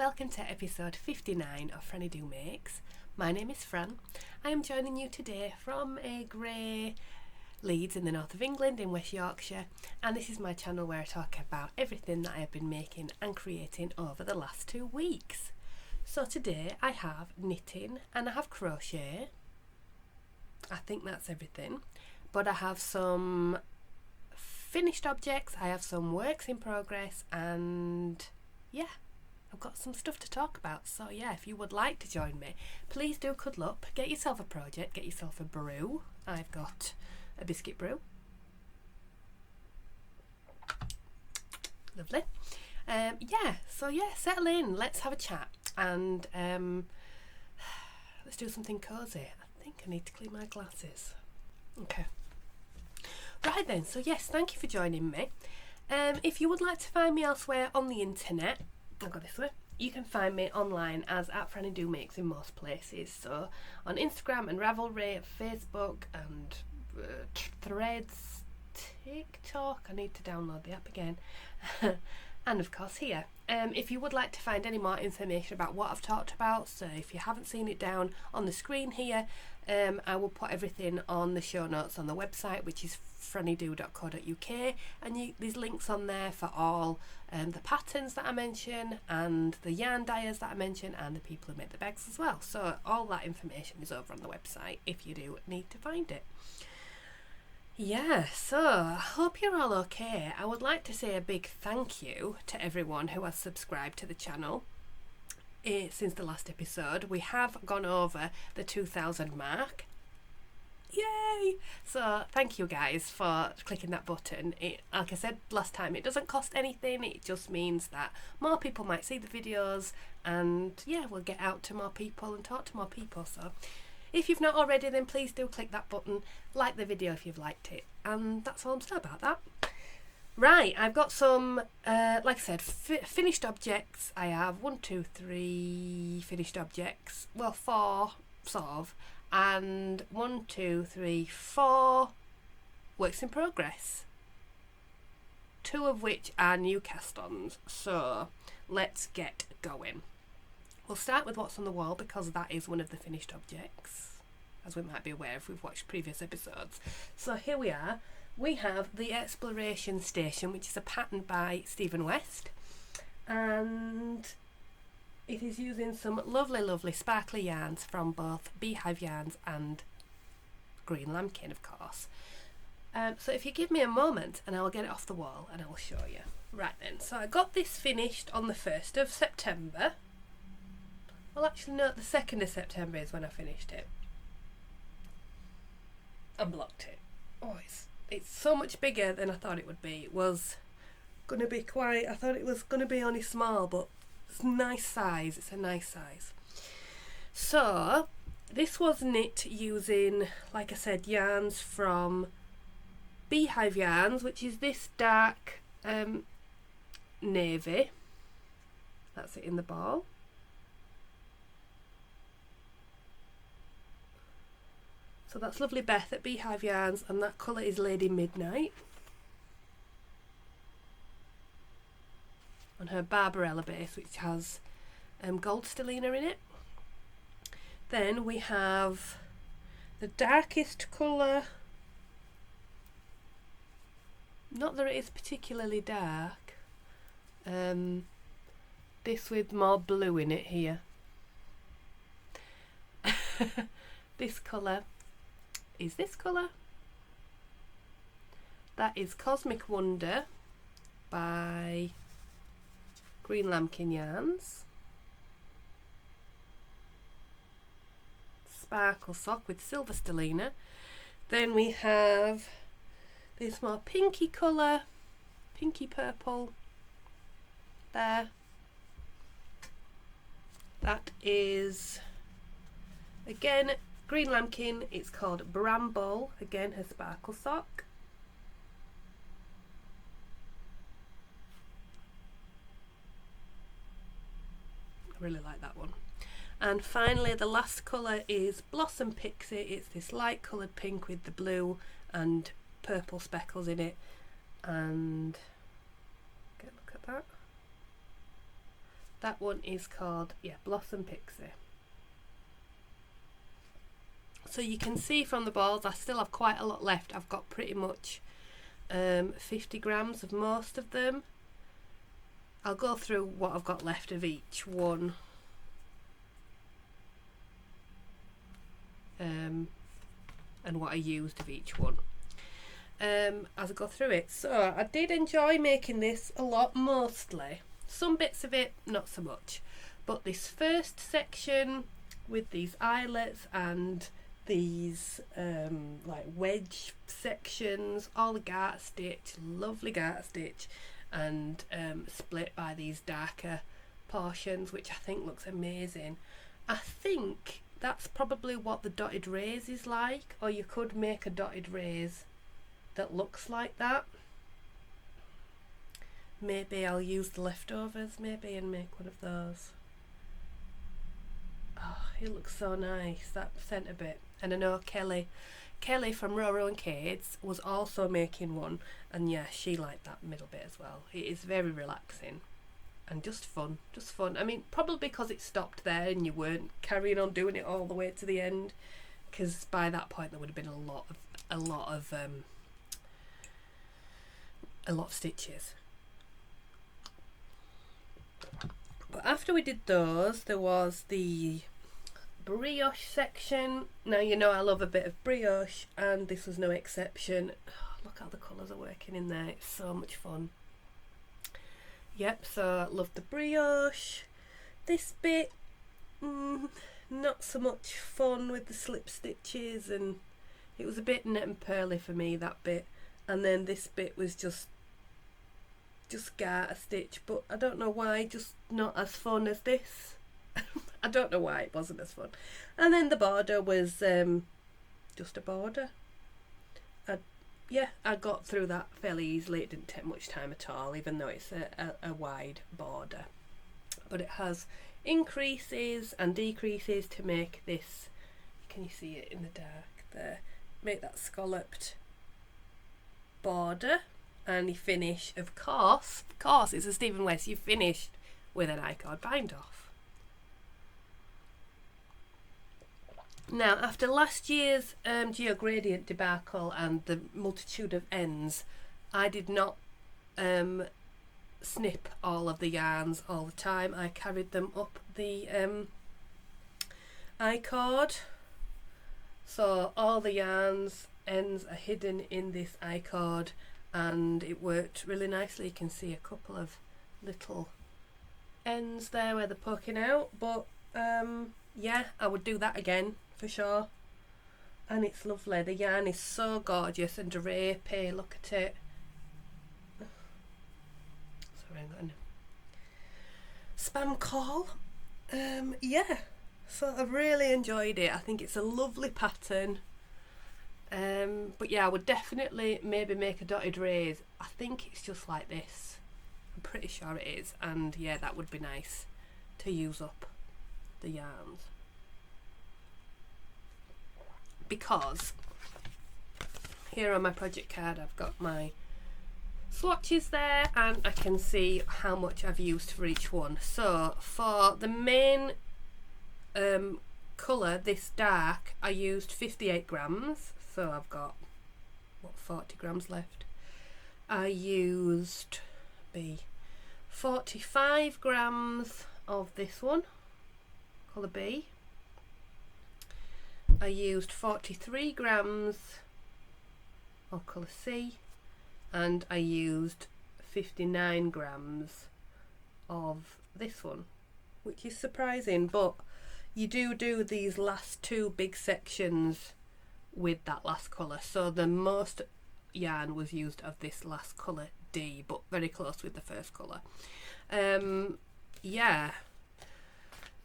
welcome to episode 59 of FrannyDoMakes. My name is Fran. I am joining you today from a grey Leeds in the north of England in West Yorkshire, and this is my channel where I talk about everything that I have been making and creating over the last 2 weeks. So today I have knitting and I have crochet. I think that's everything, but I have some finished objects, I have some works in progress, and yeah, I've got some stuff to talk about. So yeah, if you would like to join me, please do cuddle up, get yourself a project, get yourself a brew. I've got a biscuit brew. Lovely. So settle in, let's have a chat, and let's do something cozy. I think I need to clean my glasses. Okay. Right then, so yes, thank you for joining me. If you would like to find me elsewhere on the internet, I'll go this way. You can find me online as @FrannyDoMakes in most places. So on Instagram and Ravelry, Facebook and Threads, TikTok. I need to download the app again. And of course here. If you would like to find any more information about what I've talked about, so if you haven't seen it down on the screen here, I will put everything on the show notes on the website, which is frannydo.co.uk, and there's links on there for all the patterns that I mention and the yarn dyers that I mention and the people who make the bags as well. So all that information is over on the website if you do need to find it. Yeah, so I hope you're all okay. I would like to say a big thank you to everyone who has subscribed to the channel since the last episode. We have gone over the 2,000 mark. Yay! So thank you guys for clicking that button. Like I said last time, it doesn't cost anything. It just means that more people might see the videos, and yeah, we'll get out to more people and talk to more people. So if you've not already, then please do click that button, like the video if you've liked it, and that's all I'm saying about that. Right, I've got some, like I said, finished objects. I have 1, 2, 3 finished objects, well 4 sort of, and 1, 2, 3, 4 works in progress, 2 of which are new cast-ons. So let's get going. We'll start with what's on the wall because that is one of the finished objects, as we might be aware if we've watched previous episodes. So here we are. We have the Exploration Station, which is a pattern by Stephen West, and it is using some lovely sparkly yarns from both Beehive Yarns and Green Lambkin, of course. So if you give me a moment and I will get it off the wall and I will show you. Right then, so I got this finished on the 1st of September. Well, actually no, the 2nd of September is when I finished it. I blocked it. Oh, it's so much bigger than I thought it would be. It was going to be quite, I thought it was going to be only small, but it's a nice size. It's a nice size. So this was knit using, like I said, yarns from Beehive Yarns, which is this dark navy. That's it in the ball. So that's lovely Beth at Beehive Yarns, and that colour is Lady Midnight. On her Barbarella base, which has gold stellina in it. Then we have the darkest colour, not that it is particularly dark, this with more blue in it here. This colour is this colour. That is Cosmic Wonder by Green Lambkin Yarns. Sparkle Sock with Silver Stellina. Then we have this more pinky colour, pinky purple there. That is again Green Lambkin. It's called Bramble, again her Sparkle Sock. I really like that one. And finally the last colour is Blossom Pixie. It's this light coloured pink with the blue and purple speckles in it, and get a look at that. That one is called, yeah, Blossom Pixie. So you can see from the balls I still have quite a lot left. I've got pretty much 50 grams of most of them. I'll go through what I've got left of each one. And what I used of each one as I go through it. So I did enjoy making this a lot, mostly. Some bits of it not so much, but this first section with these eyelets and these like wedge sections, all the garter stitch, lovely garter stitch, and split by these darker portions, which I think looks amazing. I think that's probably what the dotted rays is like, or you could make a dotted rays that looks like that. Maybe I'll use the leftovers maybe and make one of those. Oh, it looks so nice, that centre bit. And I know Kelly from Roro and Kate's was also making one, and yeah, she liked that middle bit as well. It is very relaxing and just fun. I mean, probably because it stopped there and you weren't carrying on doing it all the way to the end, because by that point there would have been a lot of stitches. But after we did those, there was the brioche section. Now you know I love a bit of brioche, and this was no exception. Oh, look how the colours are working in there, it's so much fun. Yep, so I love the brioche. This bit, not so much fun with the slip stitches, and it was a bit net and pearly for me, that bit. And then this bit was just garter stitch, but I don't know why, just not as fun as this. I don't know why it wasn't as fun. And then the border was just a border. Yeah, I got through that fairly easily. It didn't take much time at all, even though it's a wide border. But it has increases and decreases to make this, can you see it in the dark there, make that scalloped border. And you finish, of course, it's a Stephen West, you finished with an I-cord bind off. Now, after last year's Geo Gradient debacle and the multitude of ends, I did not snip all of the yarns all the time. I carried them up the I-cord. So all the yarns ends are hidden in this I-cord, and it worked really nicely. You can see a couple of little ends there where they're poking out, but yeah, I would do that again for sure. And it's lovely. The yarn is so gorgeous and drapey. Look at it. Sorry, I'm going to spam call. Yeah, so I've really enjoyed it. I think it's a lovely pattern. But yeah, I would definitely maybe make a dotted rays. I think it's just like this. I'm pretty sure it is. And yeah, that would be nice to use up the yarns. Because here on my project card I've got my swatches there, and I can see how much I've used for each one. So for the main colour, this dark, I used 58 grams. So I've got, what, 40 grams left. I used 45 grams of this one, colour B. I used 43 grams of colour C, and I used 59 grams of this one, which is surprising, but you do these last two big sections with that last colour. So the most yarn was used of this last colour D, but very close with the first colour. Yeah,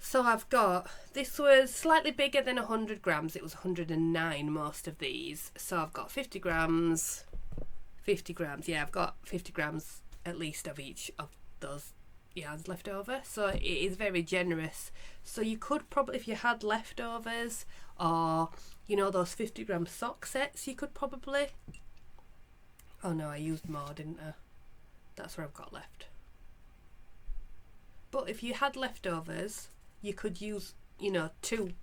so I've got, this was slightly bigger than 100 grams, it was 109 most of these. So I've got 50 grams, 50 grams, yeah, I've got 50 grams at least of each of those yarns left over. So it is very generous. So you could probably, if you had leftovers, or you know those 50 gram sock sets, you could probably, oh no, I used more, didn't I? That's what I've got left. But if you had leftovers, you could use, you know, 2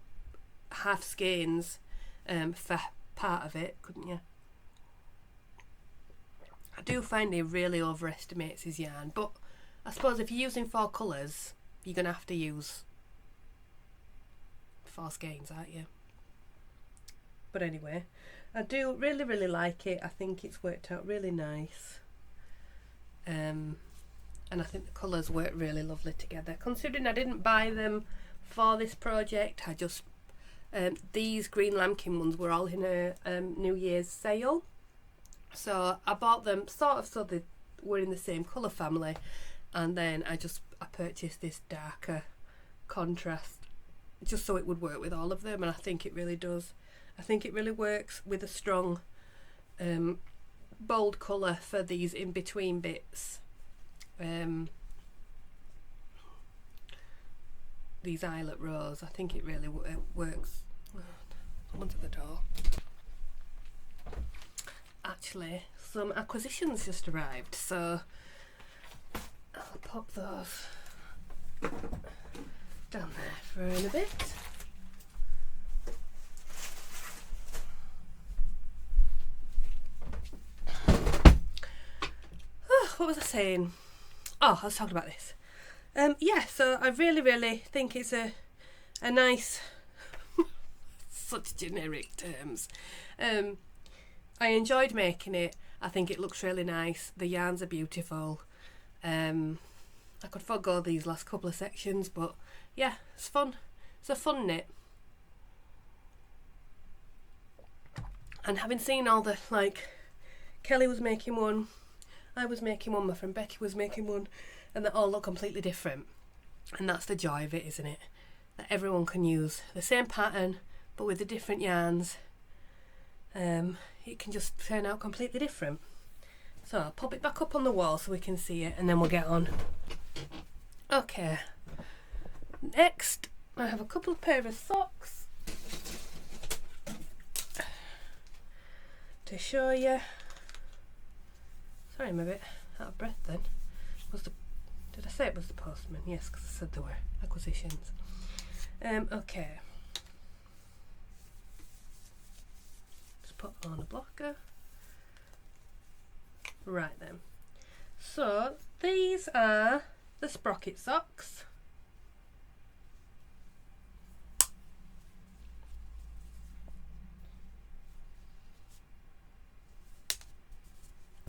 half skeins for part of it, couldn't you? I do find he really overestimates his yarn, but I suppose if you're using 4 colours, you're going to have to use 4 skeins, aren't you? But anyway, I do really like it. I think it's worked out really nice. And I think the colours work really lovely together. Considering I didn't buy them for this project, I just these green lambkin ones were all in a New Year's sale, so I bought them sort of so they were in the same colour family, and then I purchased this darker contrast just so it would work with all of them, and I think it really does. I think it really works with a strong bold colour for these in between bits. These eyelet rows, I think it really works. Someone's at the door. Actually, some acquisitions just arrived, so I'll pop those down there for in a bit. What was I saying? Oh, I was talking about this. Yeah, so I really think it's a nice, such generic terms. I enjoyed making it. I think it looks really nice. The yarns are beautiful. I could forgo these last couple of sections, but yeah, it's fun. It's a fun knit. And having seen all the, like, Kelly was making one, I was making one, my friend Becky was making one, and they all look completely different. And that's the joy of it, isn't it? That everyone can use the same pattern, but with the different yarns. It can just turn out completely different. So I'll pop it back up on the wall so we can see it, and then we'll get on. Okay. Next, I have a couple of pair of socks to show you. Sorry, I'm a bit out of breath then. Did I say it was the postman? Yes, because I said there were acquisitions. Okay. Just put on a blocker. Right then. So, these are the Sprocket Socks.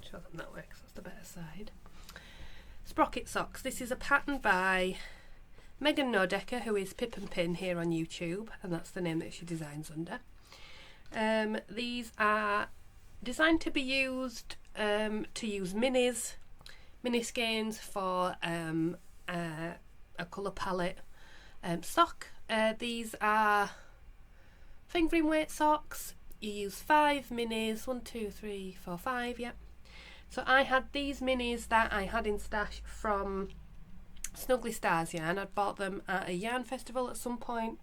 Show them that way because that's the better side. Sprocket Socks. This is a pattern by Megan Nodecker, who is Pip and Pin here on YouTube, and that's the name that she designs under. These are designed to be used mini skeins for a colour palette sock. These are fingering weight socks. You use 5 minis, 1, 2, 3, 4, 5, yep. So I had these minis that I had in stash from Snuggly Stars yarn. I'd bought them at a yarn festival at some point.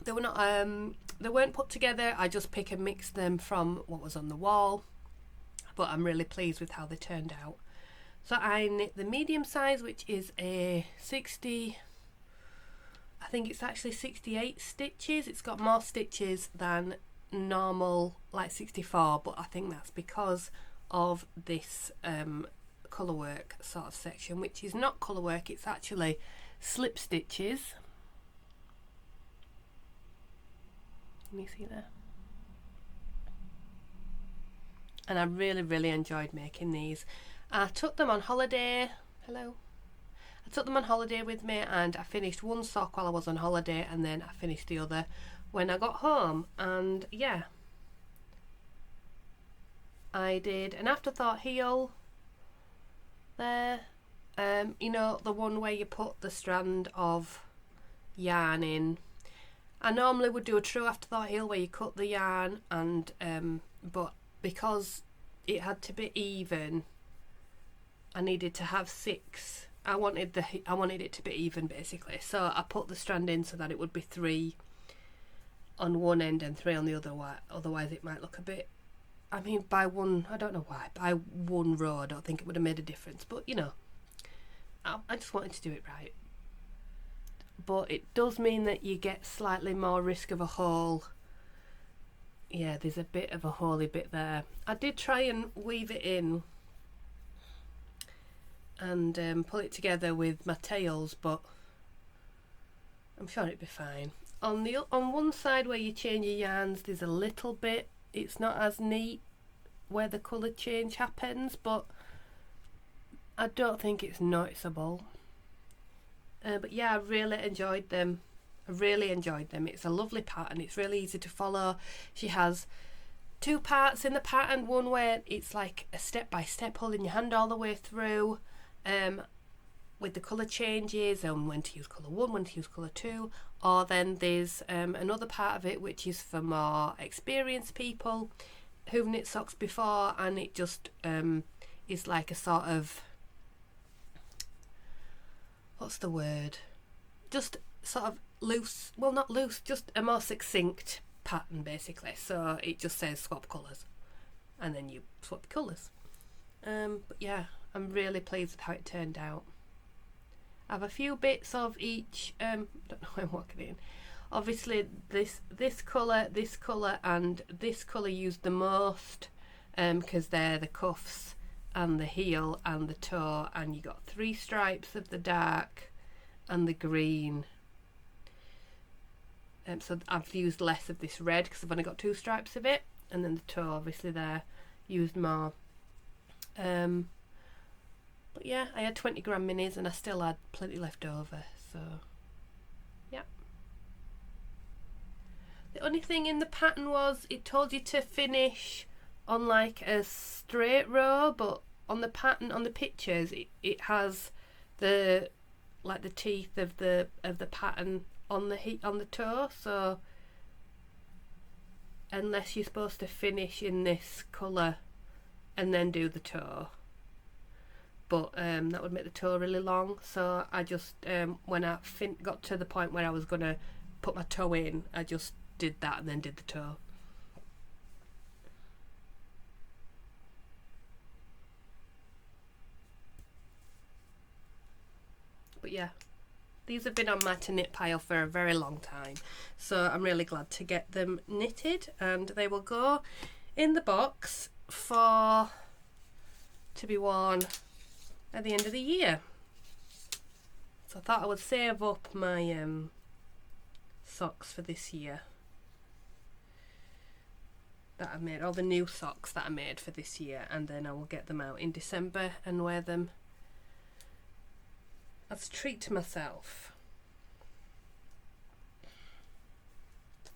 They were not they weren't put together. I just pick and mix them from what was on the wall, but I'm really pleased with how they turned out. So I knit the medium size, which is a 60, I think it's actually 68 stitches. It's got more stitches than normal, like 64, but I think that's because of this colour work sort of section, which is not colour work, it's actually slip stitches. Can you see there? And I really enjoyed making these. I took them on holiday. Hello. I took them on holiday with me, and I finished one sock while I was on holiday, and then I finished the other when I got home. And yeah, I did an afterthought heel there, you know, the one where you put the strand of yarn in. I normally would do a true afterthought heel where you cut the yarn, and but because it had to be even, I needed to have 6. I wanted it to be even basically, so I put the strand in so that it would be 3 on one end and 3 on the other. Otherwise it might look a bit I mean, by one, I don't know why, by one row I don't think it would have made a difference, but you know, I just wanted to do it right. But it does mean that you get slightly more risk of a hole. Yeah, there's a bit of a holy bit there. I did try and weave it in and pull it together with my tails, but I'm sure it'd be fine. On one side where you change your yarns, there's a little bit, it's not as neat where the colour change happens, but I don't think it's noticeable. But yeah, I really enjoyed them. It's a lovely pattern. It's really easy to follow. She has 2 parts in the pattern. One where it's like a step by step, holding your hand all the way through, with the colour changes and when to use colour 1, when to use colour 2. Or then there's another part of it which is for more experienced people who've knit socks before, and it just is like a sort of, what's the word? Just sort of loose, well not loose, just a more succinct pattern basically. So it just says swap colours and then you swap colours. But yeah, I'm really pleased with how it turned out. I have a few bits of each, don't know why I'm walking in. Obviously this colour and this colour used the most, because they're the cuffs and the heel and the toe, and you got 3 stripes of the dark and the green. So I've used less of this red because I've only got 2 stripes of it, and then the toe obviously there used more. But yeah, I had 20 gram minis and I still had plenty left over, so yeah. The only thing in the pattern was it told you to finish on like a straight row, but on the pattern, on the pictures, it has the like the teeth of the pattern on the toe. So unless you're supposed to finish in this colour and then do the toe, but that would make the toe really long. So I just when I got to the point where I was gonna put my toe in, I just did that and then did the toe. But yeah, these have been on my to knit pile for a very long time, so I'm really glad to get them knitted, and they will go in the box to be worn at the end of the year. So I thought I would save up my socks for this year that I made, all the new socks that I made for this year, and then I will get them out in December and wear them as a treat to myself.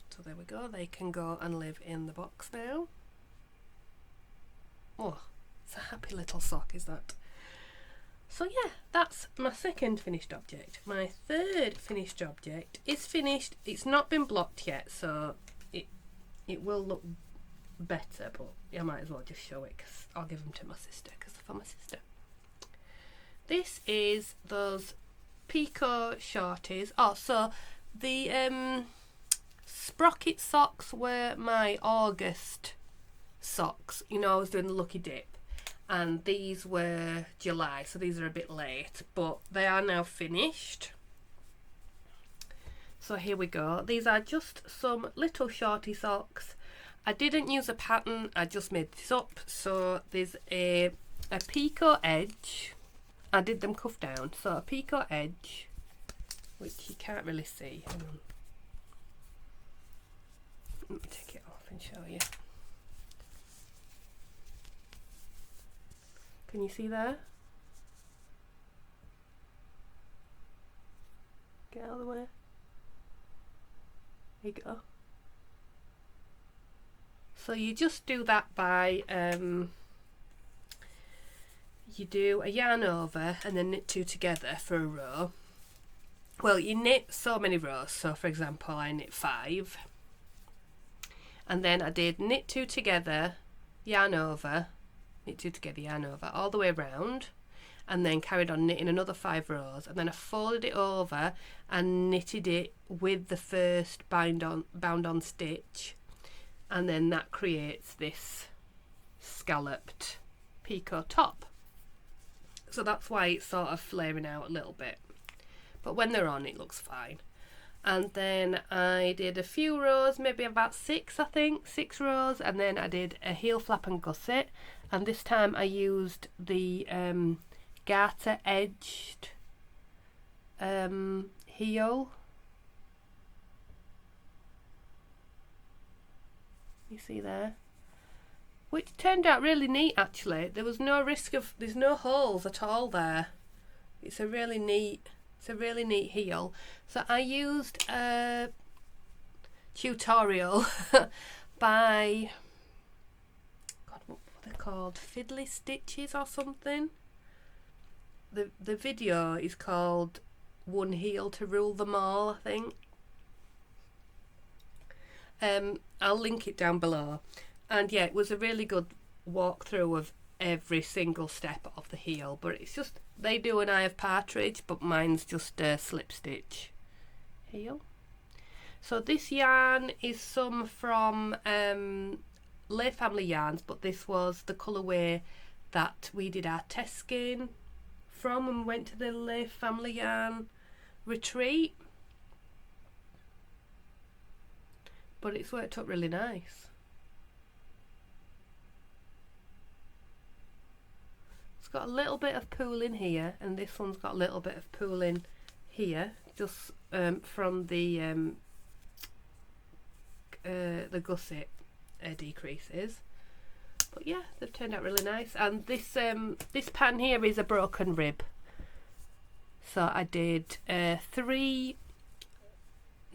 So there we go, they can go and live in the box now. Oh, it's a happy little sock, is that? So yeah, that's my second finished object. My third finished object is finished. It's not been blocked yet, so it will look better, but I might as well just show it because I'll give them to my sister because they're for my sister. This is those Pico shorties. Oh, so the Sprocket Socks were my August socks. You know, I was doing the Lucky Dip, and these were July, so these are a bit late, but they are now finished. So here we go. These are just some little shorty socks. I didn't use a pattern, I just made this up. So there's a Pico edge. I did them cuff down, so a Pico edge, which you can't really see. Hang on. Let me take it off and show you. Can you see there? Get out of the way. There you go. So you just do that by you do a yarn over and then knit 2 together for a row. Well, you knit so many rows, so for example I knit 5, and then I did knit 2 together, yarn over, knit 2 together, yarn over all the way around, and then carried on knitting another 5 rows, and then I folded it over and knitted it with the first bound on stitch, and then that creates this scalloped Pico top. So that's why it's sort of flaring out a little bit. But when they're on, it looks fine. And then I did a few rows, maybe about 6, I think, 6 rows. And then I did a heel flap and gusset. And this time I used the garter edged heel. You see there? Which turned out really neat actually. There was no risk of, there's no holes at all there. It's a really neat heel. So I used a tutorial by, God, what were they called? Fiddly Stitches or something. The video is called One Heel to Rule Them All, I think. I'll link it down below. And yeah, it was a really good walkthrough of every single step of the heel. But it's just, they do an eye of partridge, but mine's just a slip stitch heel. So this yarn is some from Lay Family Yarns, but this was the colourway that we did our test skein from when we went to the Lay Family Yarn retreat. But it's worked up really nice. It's got a little bit of pooling here, and this one's got a little bit of pooling here, just from the gusset decreases. But yeah, they've turned out really nice. And this this pattern here is a broken rib. So I did 3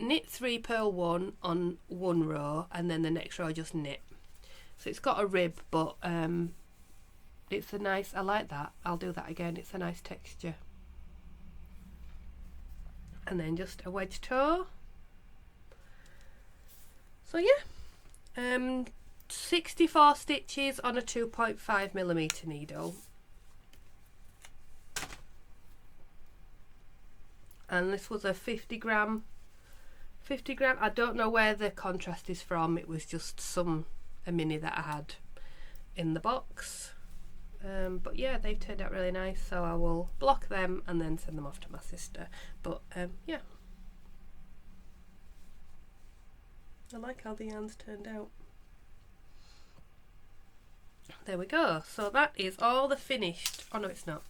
knit 3, purl 1 on one row, and then the next row I just knit. So it's got a rib, but it's a nice, I like that. I'll do that again. It's a nice texture. And then just a wedge toe. So yeah, 64 stitches on a 2.5mm needle. And this was a 50 gram. I don't know where the contrast is from. It was just a mini that I had in the box. But yeah, they've turned out really nice. So I will block them and then send them off to my sister. But yeah, I like how the yarns turned out. There we go. So that is all the finished. Oh no, it's not.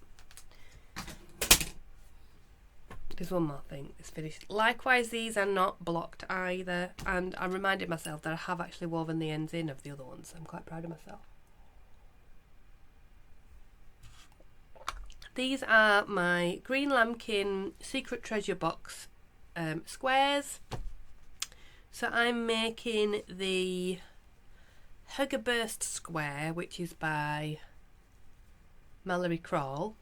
There's one more thing, it's finished. Likewise, these are not blocked either, and I reminded myself that I have actually woven the ends in of the other ones. I'm quite proud of myself. These are my Green Lambkin Secret Treasure Box squares. So I'm making the Hygge Burst square, which is by Mallory Crawl.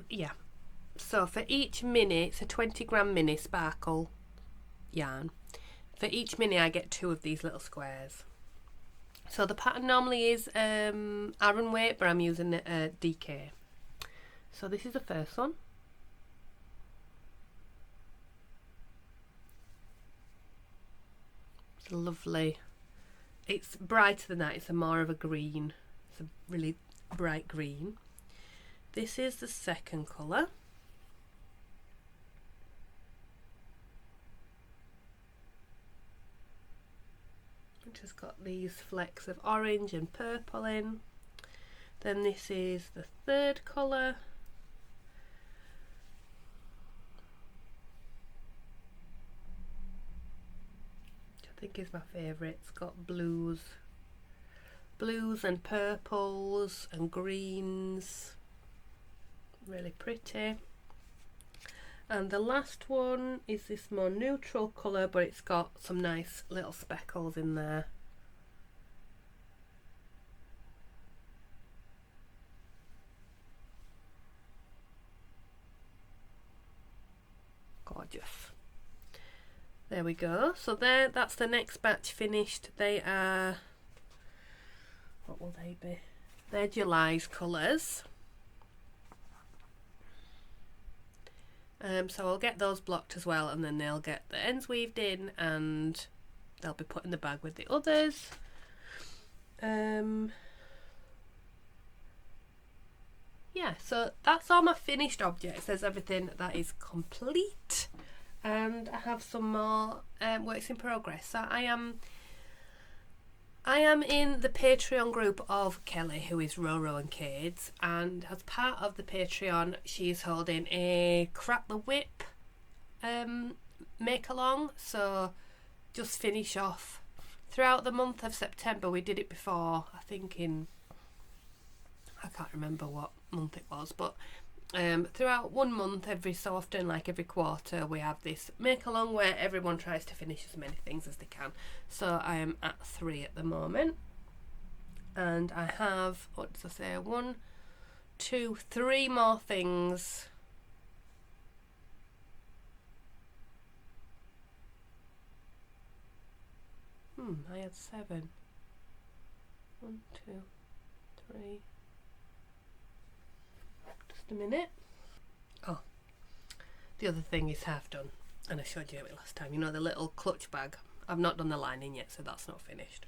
Yeah, so for each mini, it's a 20 gram mini sparkle yarn. For each mini I get 2 of these little squares. So the pattern normally is Aran weight, but I'm using DK. So this is the first one. It's lovely. It's brighter than that, it's a more of a green. It's a really bright green. This is the second colour. Which has got these flecks of orange and purple in. Then this is the third colour. Which I think is my favourite. It's got blues and purples and greens. Really pretty. And the last one is this more neutral colour, but it's got some nice little speckles in there. Gorgeous. There we go. So that's the next batch finished. They are, what will they be? They're July's colours. So I'll get those blocked as well, and then they'll get the ends weaved in and they'll be put in the bag with the others. Yeah, so that's all my finished objects. There's everything that is complete, and I have some more works in progress. So I am in the Patreon group of Kelly, who is Roro and Cades, and as part of the Patreon she's holding a Crack the Whip make along. So just finish off throughout the month of September. We did it before, I think in, I can't remember what month it was, but throughout 1 month, every so often, like every quarter, we have this make along where everyone tries to finish as many things as they can. So I am at 3 at the moment, and I have, what does I say, 1, 2, 3 more things. I had 7. 1, 2, 3. Just a minute. Oh, the other thing is half done, and I showed you it last time. You know, the little clutch bag. I've not done the lining yet, so that's not finished.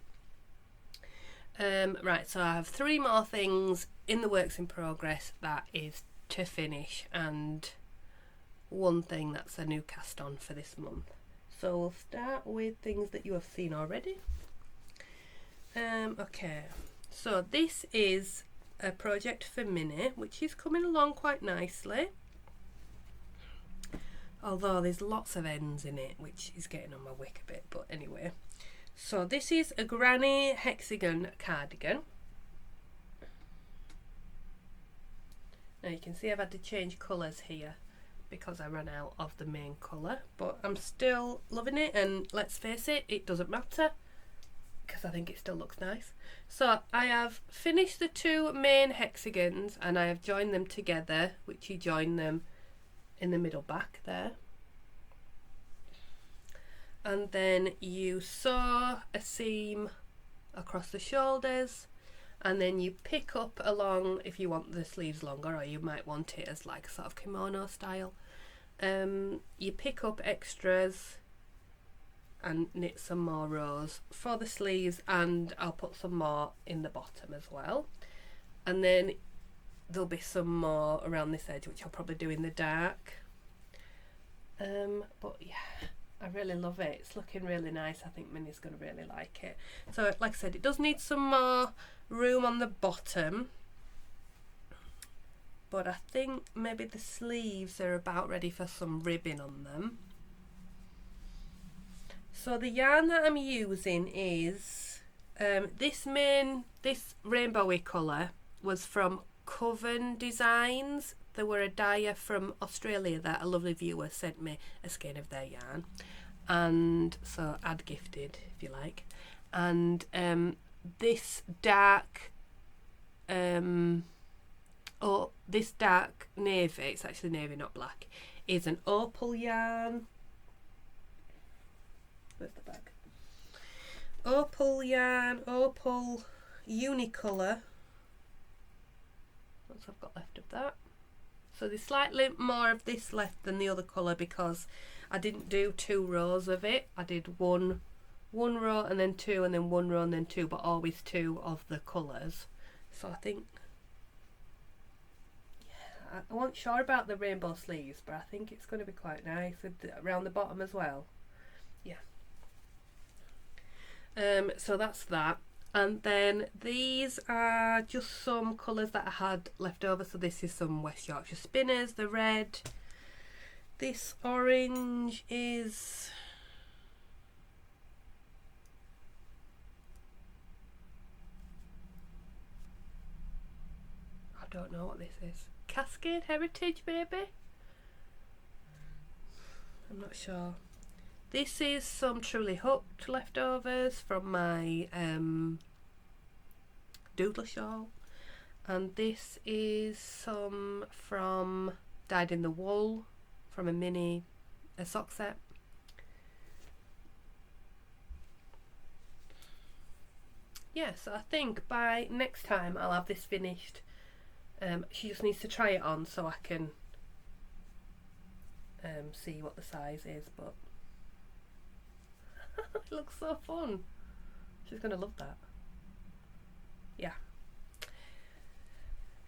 Right, so I have 3 more things in the works in progress that is to finish, and 1 thing that's a new cast on for this month. So we'll start with things that you have seen already. Okay, so this is a project for Minnie, which is coming along quite nicely, although there's lots of ends in it, which is getting on my wick a bit, but anyway. So this is a granny hexagon cardigan. Now you can see I've had to change colours here because I ran out of the main colour, but I'm still loving it, and let's face it, it doesn't matter because I think it still looks nice. So I have finished the 2 main hexagons and I have joined them together, which you join them in the middle back there, and then you sew a seam across the shoulders, and then you pick up along, if you want the sleeves longer, or you might want it as like sort of kimono style, you pick up extras and knit some more rows for the sleeves, and I'll put some more in the bottom as well, and then there'll be some more around this edge, which I'll probably do in the dark. But yeah, I really love it. It's looking really nice. I think Minnie's going to really like it. So like I said, it does need some more room on the bottom, but I think maybe the sleeves are about ready for some ribbing on them. So the yarn that I'm using is this rainbowy colour was from Coven Designs. They were a dyer from Australia that a lovely viewer sent me a skein of their yarn, and so I'd gifted, if you like. And this dark this dark navy, it's actually navy not black, is an opal yarn. Where's the bag? Opal yarn, opal unicolor. What's I've got left of that? So there's slightly more of this left than the other colour because I didn't do 2 rows of it. I did one row and then 2 and then 1 row and then 2, but always 2 of the colours. So I think, yeah, I wasn't sure about the rainbow sleeves, but I think it's going to be quite nice with around the bottom as well. Yeah. So that's that, and then these are just some colours that I had left over. So this is some West Yorkshire Spinners, the red. This orange is, I don't know what this is. Cascade Heritage maybe? I'm not sure. This is some Truly Hooked leftovers from my doodler shawl, and this is some from Dyed in the Wool from a sock set. Yeah, so I think by next time I'll have this finished. She just needs to try it on so I can see what the size is, but it looks so fun. She's gonna love that. Yeah,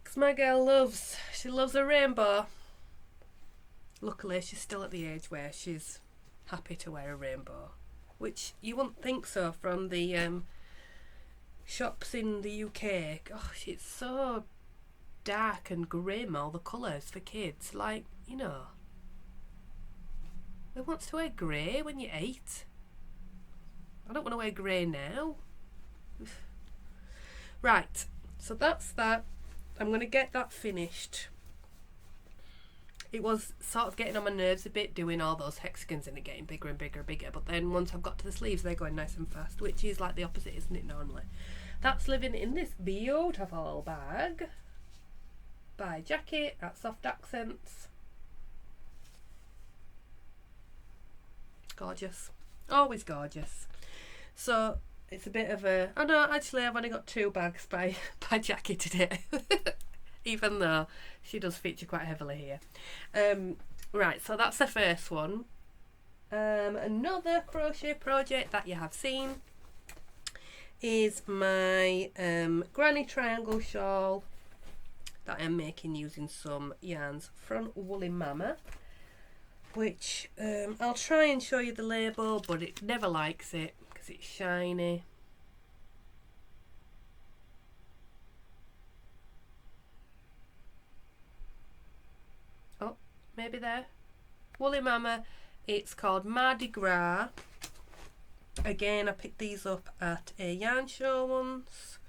because my girl loves a rainbow. Luckily she's still at the age where she's happy to wear a rainbow, which you wouldn't think so from the shops in the UK. Gosh, it's so dark and grim, all the colours for kids. Like, you know, who wants to wear grey when you're 8? I don't want to wear grey now. Right, so that's that. I'm going to get that finished. It was sort of getting on my nerves a bit doing all those hexagons and it getting bigger and bigger and bigger, but then once I've got to the sleeves they're going nice and fast, which is like the opposite, isn't it, normally? That's living in this beautiful bag by Jackie at Soft Accents. Gorgeous, always gorgeous. So it's a bit of a, oh no, actually I've only got 2 bags by Jackie today. Even though she does feature quite heavily here. Right, so that's the first one. Another crochet project that you have seen is my granny triangle shawl that I'm making using some yarns from Woolly Mama, which I'll try and show you the label, but it never likes it because it's shiny. Maybe there. Woolly Mama. It's called Mardi Gras. Again, I picked these up at a yarn show once.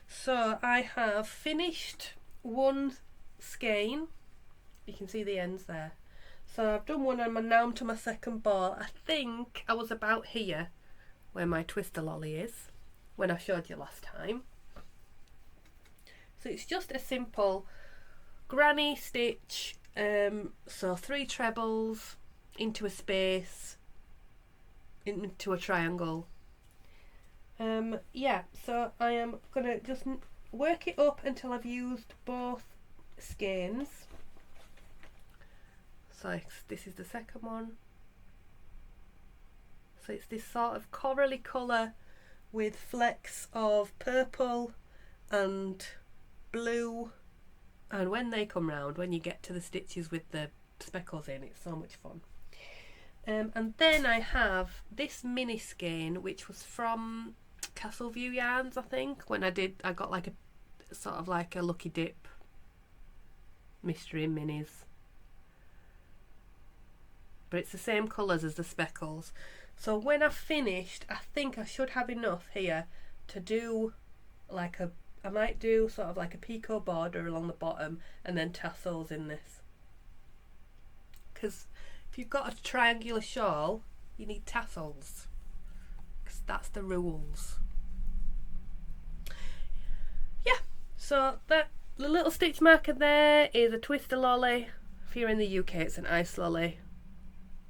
So I have finished one skein. You can see the ends there. So I've done one and now I'm to my second ball. I think I was about here where my twister lolly is when I showed you last time. So it's just a simple granny stitch. So 3 trebles into a space, into a triangle. Yeah, so I am gonna just work it up until I've used both skeins. So this is the second one. So it's this sort of corally colour with flecks of purple and blue. And when they come round, when you get to the stitches with the speckles in, it's so much fun. And then I have this mini skein, which was from Castleview Yarns, I think. When I got like a sort of like a Lucky Dip mystery minis. But it's the same colours as the speckles. So when I've finished, I think I should have enough here to do like a, I might do sort of like a Pico border along the bottom and then tassels in this. Because if you've got a triangular shawl, you need tassels. Because that's the rules. Yeah, so that the little stitch marker there is a twister lolly. If you're in the UK, it's an ice lolly.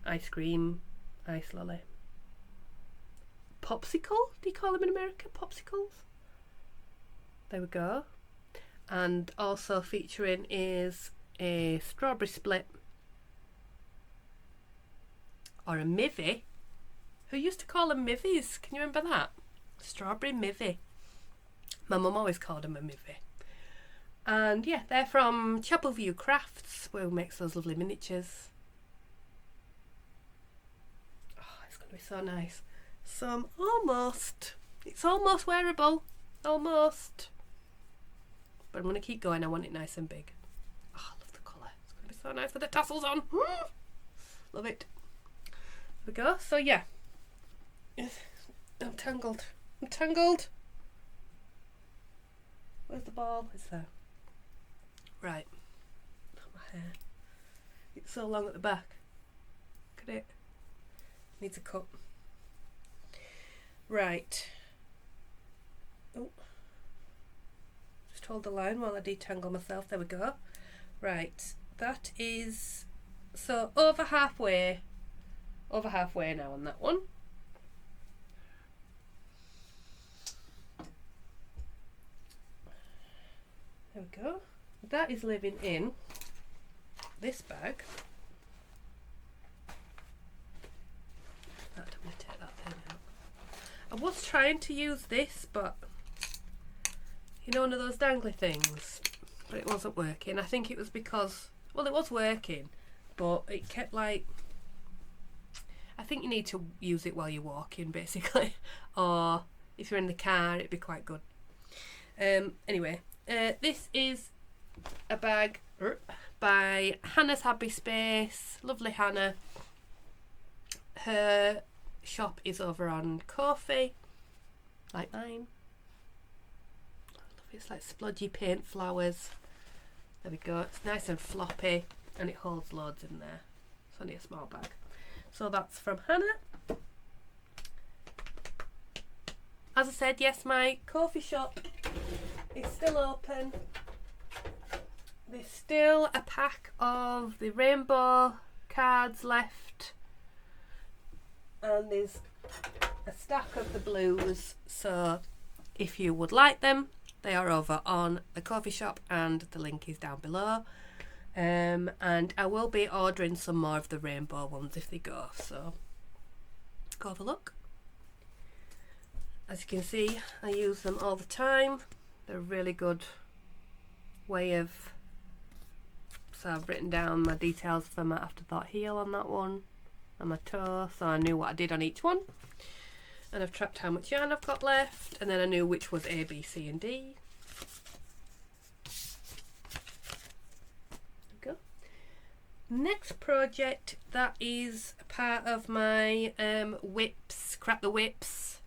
Ice cream, ice lolly. Popsicle? Do you call them in America? Popsicles? There we go. And also featuring is a strawberry split. Or a mivvy. Who used to call them mivvies? Can you remember that? Strawberry mivvy. My mum always called them a mivvy. And yeah, they're from Chapelview Crafts, who makes those lovely miniatures. Oh, it's going to be so nice. So I'm it's almost wearable. Almost. But I'm going to keep going. I want it nice and big. Oh, I love the colour. It's going to be so nice with the tassels on. Love it. There we go. So yeah. I'm tangled. I'm tangled. Where's the ball? It's there. Right. Not my hair. It's so long at the back. Look at it. Needs a cut. Right. Oh. Just hold the line while I detangle myself. There we go. Right. That is so over halfway now on that one. There we go. That is living in this bag. I was trying to use this, but you know, one of those dangly things, but it wasn't working. I think it was because, well, it was working, but it kept like, I think you need to use it while you're walking basically, or if you're in the car it'd be quite good. Anyway, this is a bag by Hannah's Happy Space. Lovely Hannah. Her shop is over on Ko-fi, like mine. I love it. It's like splodgy paint flowers. There we go. It's nice and floppy and it holds loads in there. It's only a small bag. So that's from Hannah. As I said, yes, my Ko-fi shop is still open. There's still a pack of the rainbow cards left, and there's a stack of the blues, so if you would like them, they are over on the Ko-fi shop and the link is down below. And I will be ordering some more of the rainbow ones if they go, so go have a look. As you can see, I use them all the time. They're a really good way of, so I've written down my details for my afterthought heel on that one and my toe, so I knew what I did on each one, and I've tracked how much yarn I've got left, and then I knew which was A, B, C and D. Next project that is a part of my whips, Crack the Whips,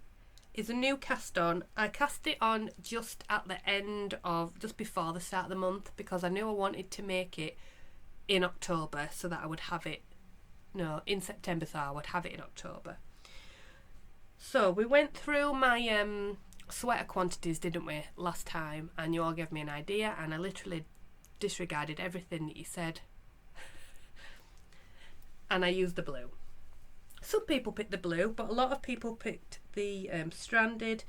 is a new cast on. I cast it on just at the end of, just before the start of the month, because I knew I wanted to make it in October so that I would have it, no, in September, so I would have it in October. So we went through my sweater quantities, didn't we, last time, and you all gave me an idea, and I literally disregarded everything that you said. And I used the blue. Some people picked the blue, but a lot of people picked the stranded.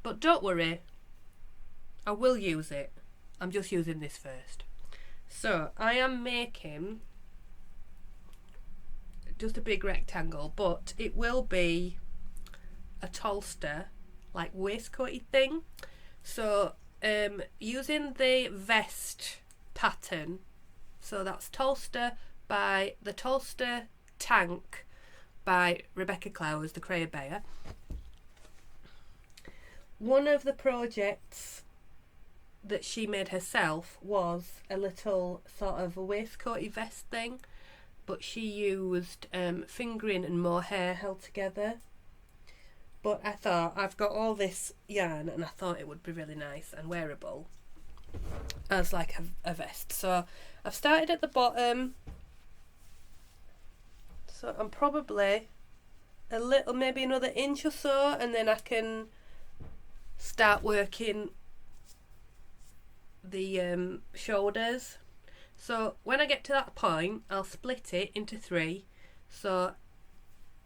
But don't worry, I will use it. I'm just using this first. So I am making just a big rectangle, but it will be a Tolsta, like waistcoaty thing. So using the vest pattern, so that's Toster by the Tolsta Tank by Rebecca Clowes, the Cray Bear. One of the projects that she made herself was a little sort of a waistcoaty vest thing, but she used fingering and mohair held together. But I thought, I've got all this yarn and I thought it would be really nice and wearable as like a vest. So I've started at the bottom. So I'm probably a little, maybe another inch or so, and then I can start working the shoulders. So when I get to that point, I'll split it into 3. So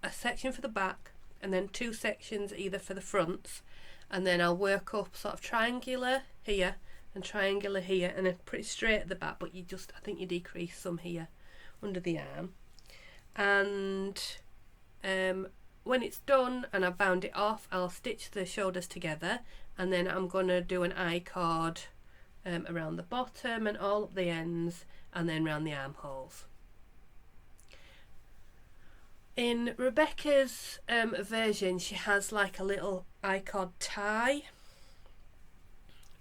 a section for the back, and then 2 sections either for the fronts, and then I'll work up sort of triangular here and triangular here, and then pretty straight at the back, but you just, I think you decrease some here under the arm. And when it's done and I've bound it off, I'll stitch the shoulders together, and then I'm going to do an I-cord around the bottom and all up the ends, and then around the armholes. In Rebecca's version, she has like a little I-cord tie,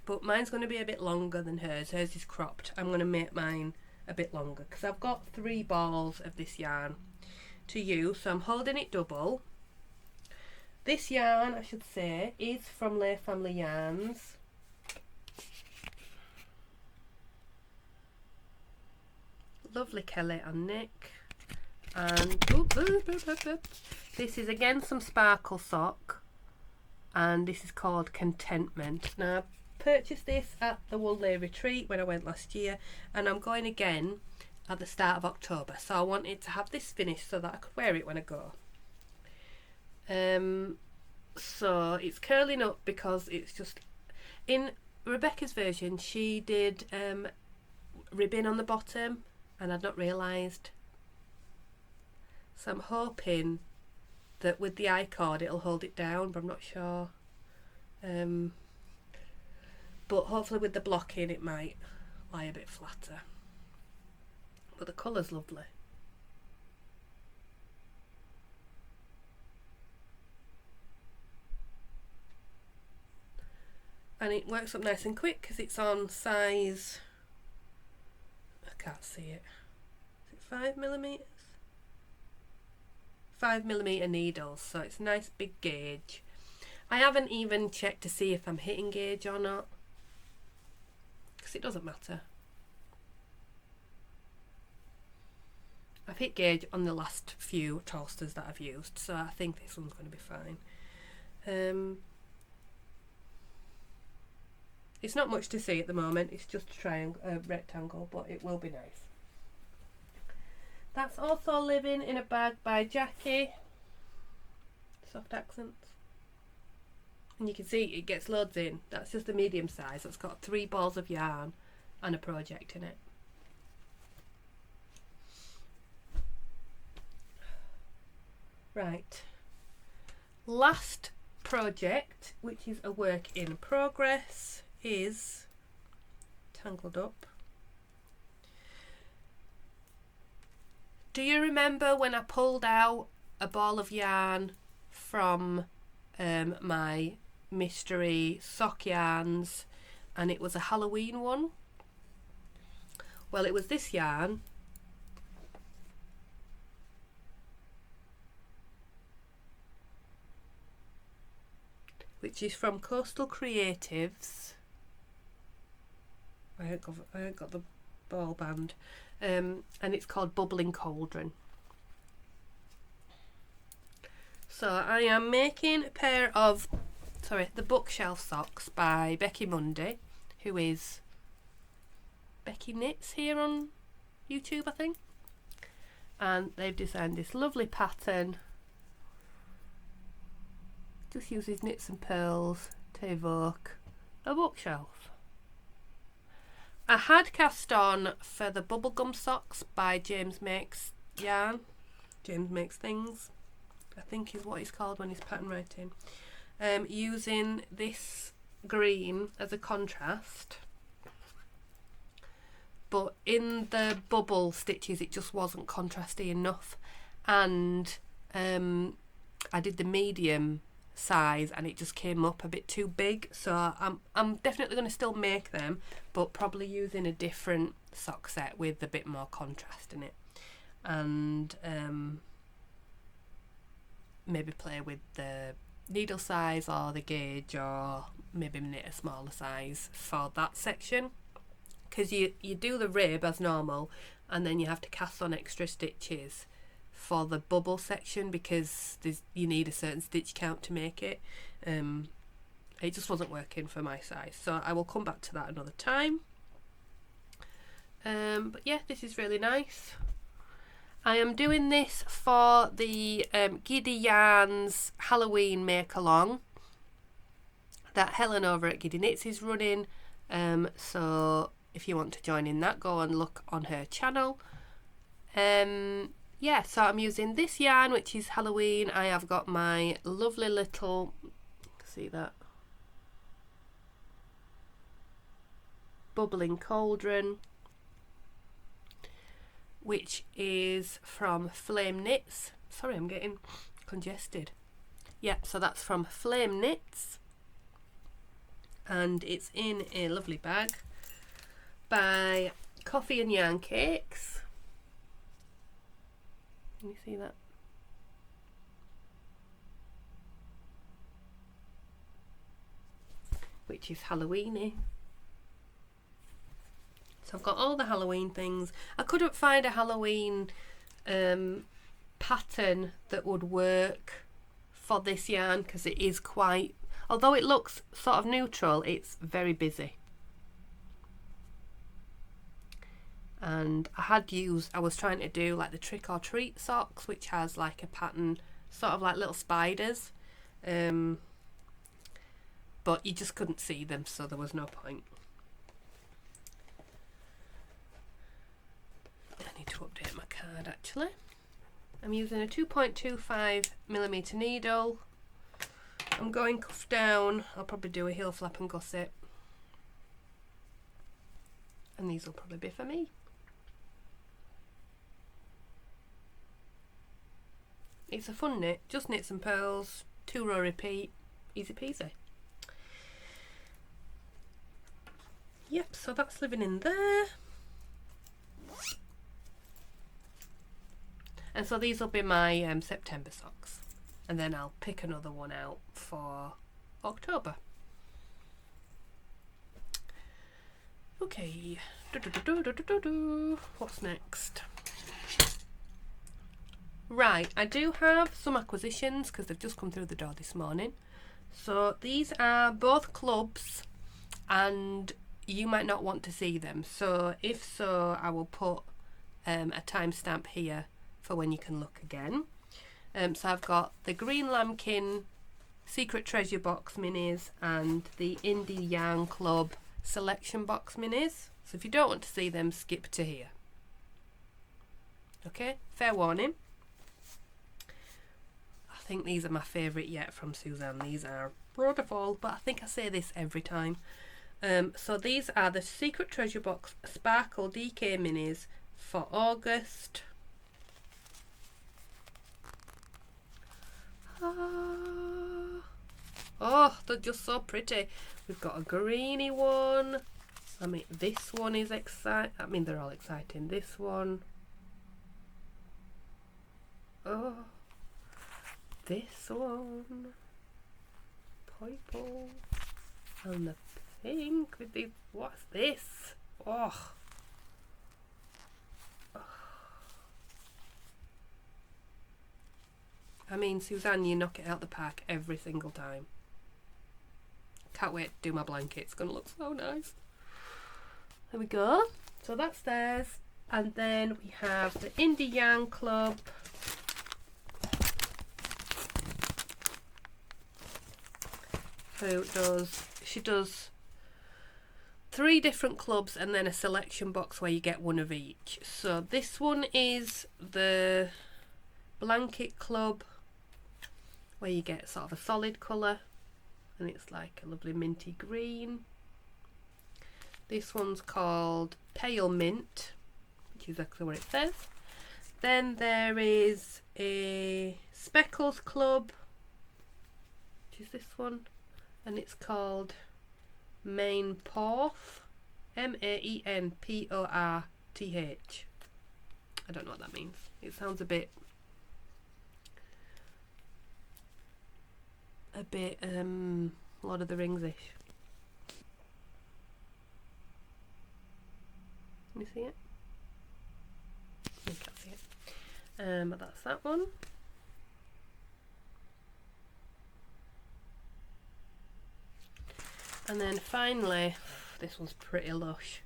but mine's going to be a bit longer than hers. Hers is cropped. I'm going to make mine a bit longer because I've got 3 balls of this yarn to use, so I'm holding it double. This yarn, I should say, is from Lay Family Yarns. Lovely Kelly and Nick. And this is again some sparkle sock, and this is called Contentment. Now I purchased this at the Wool Lay Retreat when I went last year, and I'm going again at the start of October, so I wanted to have this finished so that I could wear it when I go. So it's curling up because it's just, in Rebecca's version she did ribbing on the bottom and I'd not realised, so I'm hoping that with the I-cord it'll hold it down, but I'm not sure. But hopefully with the blocking it might lie a bit flatter. But the colour's lovely. And it works up nice and quick because it's on size, I can't see it. Is it 5mm? 5mm needles, so it's a nice big gauge. I haven't even checked to see if I'm hitting gauge or not, because it doesn't matter. I've hit gauge on the last few Tolsters that I've used, so I think this one's going to be fine. It's not much to see at the moment, it's just a triangle, rectangle, but it will be nice. That's also Living in a Bag by Jackie. Soft accents. And you can see it gets loads in. That's just a medium size. It's got 3 balls of yarn and a project in it. Right. Last project, which is a work in progress, is Tangled Up. Do you remember when I pulled out a ball of yarn from my mystery sock yarns, and it was a Halloween one? Well, it was this yarn, which is from Coastal Creatives. I ain't got the ball band. And it's called Bubbling Cauldron. So I am making a pair of, the bookshelf socks by Becky Mundy, who is Becky Knits here on YouTube, I think. And they've designed this lovely pattern. Just uses knits and pearls to evoke a bookshelf. I had cast on for the bubblegum socks by James Makes Yarn. James Makes Things, I think is what he's called when he's pattern writing. Using this green as a contrast. But in the bubble stitches it just wasn't contrasty enough. And I did the medium size and it just came up a bit too big, so I'm definitely going to still make them, but probably using a different sock set with a bit more contrast in it, and maybe play with the needle size or the gauge, or maybe knit a smaller size for that section, because you do the rib as normal and then you have to cast on extra stitches for the bubble section, because you need a certain stitch count to make it. It just wasn't working for my size, so I will come back to that another time. But yeah, this is really nice. I am doing this for the Giddy Yarns Halloween make along that Helen over at Giddy Knits is running, so if you want to join in that, go and look on her channel. Yeah, so I'm using this yarn, which is Halloween. I have got my lovely little, see that, Bubbling Cauldron, which is from Flame Knits. Sorry, I'm getting congested. Yeah, so that's from Flame Knits, and it's in a lovely bag by Coffee and Yarn Cakes. Can you see that? Which is Halloweeny. So I've got all the Halloween things. I couldn't find a Halloween pattern that would work for this yarn, because it is quite, although it looks sort of neutral, it's very busy. And I was trying to do like the Trick or Treat socks, which has like a pattern, sort of like little spiders, but you just couldn't see them, so there was no point. I need to update my card actually. I'm using a 2.25mm needle. I'm going cuff down. I'll probably do a heel flap and gusset. And these will probably be for me. It's a fun knit, just knits and purls, 2-row repeat, easy peasy. Yep, so that's living in there. And so these will be my September socks. And then I'll pick another one out for October. Okay, what's next? Right, I do have some acquisitions because they've just come through the door this morning. So these are both clubs and you might not want to see them. So if so, I will put a timestamp here for when you can look again. So I've got the Green Lambkin Secret Treasure Box Minis and the Indie Yarn Club Selection Box Minis. So if you don't want to see them, skip to here. Okay, fair warning. I think these are my favourite yet from Suzanne. These are beautiful, but I think I say this every time. So these are the Secret Treasure Box Sparkle DK Minis for August. Oh, they're just so pretty. We've got a greeny one. I mean, this one is exciting. I mean, they're all exciting. This one. Oh. This one, purple, and the pink with the, what's this? Oh. I mean, Suzanne, you knock it out the park every single time. Can't wait to do my blanket, it's gonna look so nice. There we go, so that's theirs. And then we have the Indie Yarn Club. She does 3 different clubs and then a selection box where you get one of each. So this one is the blanket club where you get sort of a solid colour and it's like a lovely minty green. This one's called Pale Mint, which is exactly what it says. Then there is a Speckles club, which is this one. And it's called Mainporth, Mainporth. I don't know what that means. It sounds a bit Lord of the Rings-ish. Can you see it? You can't see it. But that's that one. And then finally, this one's pretty lush.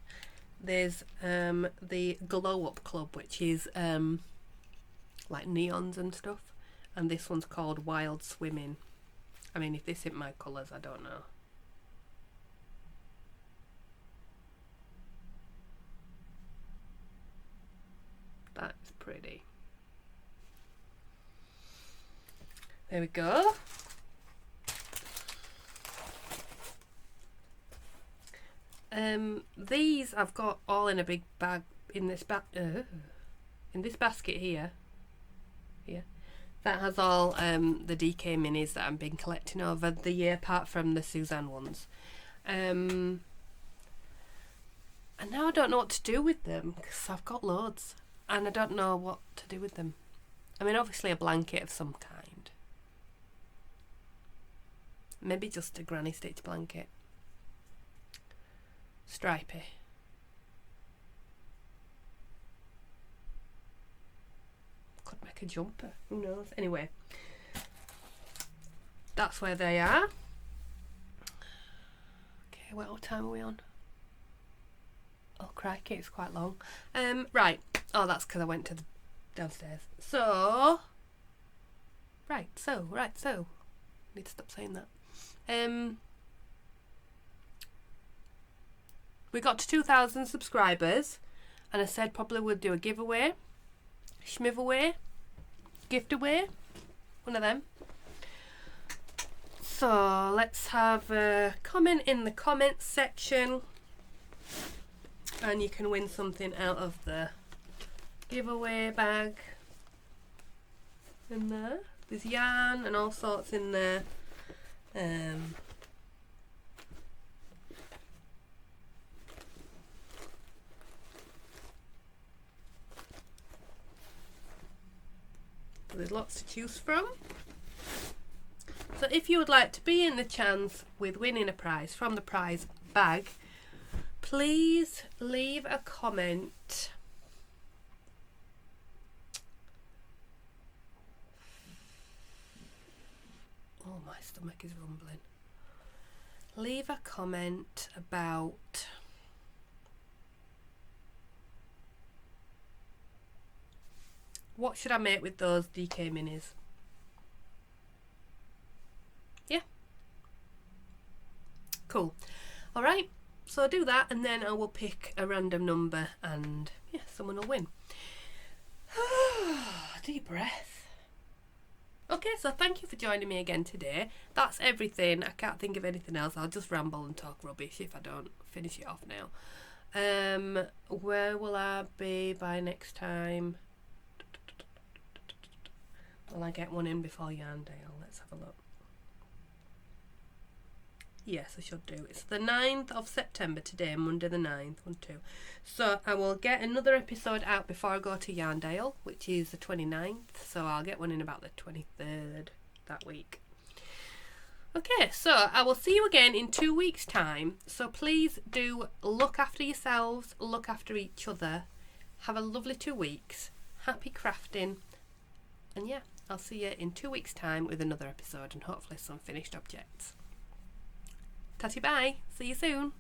There's the Glow Up Club, which is like neons and stuff. And this one's called Wild Swimming. I mean, if this isn't my colours, I don't know. That's pretty. There we go. These I've got all in a big bag in this basket here. Yeah, that has all the DK minis that I've been collecting over the year, apart from the Suzanne ones. And now I don't know what to do with them because I've got loads and I don't know what to do with them. I mean, obviously a blanket of some kind. Maybe just a granny stitch blanket. Stripy. Could make a jumper, who knows? Anyway, that's where they are. Okay, what time are we on? Oh crikey, it's quite long. Right, oh that's because I went to the downstairs. So right, so need to stop saying that. We got to 2,000 subscribers and I said probably we'll do a giveaway, schmiveaway. gift away. One of them. So let's have a comment in the comments section, and you can win something out of the giveaway bag. In there, there's yarn and all sorts in there. There's lots to choose from. So if you would like to be in the chance with winning a prize from the prize bag, please leave a comment. Oh, my stomach is rumbling. Leave a comment about what should I make with those DK minis. Yeah. Cool. Alright, so I'll do that and then I will pick a random number and yeah, someone will win. Deep breath. Okay, so thank you for joining me again today. That's everything. I can't think of anything else. I'll just ramble and talk rubbish if I don't finish it off now. Where will I be by next time? Will I get one in before Yarndale? Let's have a look. Yes, I should do. It's the 9th of September today, Monday the 9th. 1, 2. So I will get another episode out before I go to Yarndale, which is the 29th. So I'll get one in about the 23rd that week. Okay, so I will see you again in 2 weeks' time. So please do look after yourselves, look after each other. Have a lovely 2 weeks. Happy crafting. And yeah, I'll see you in 2 weeks' time with another episode and hopefully some finished objects. Tatty bye. See you soon.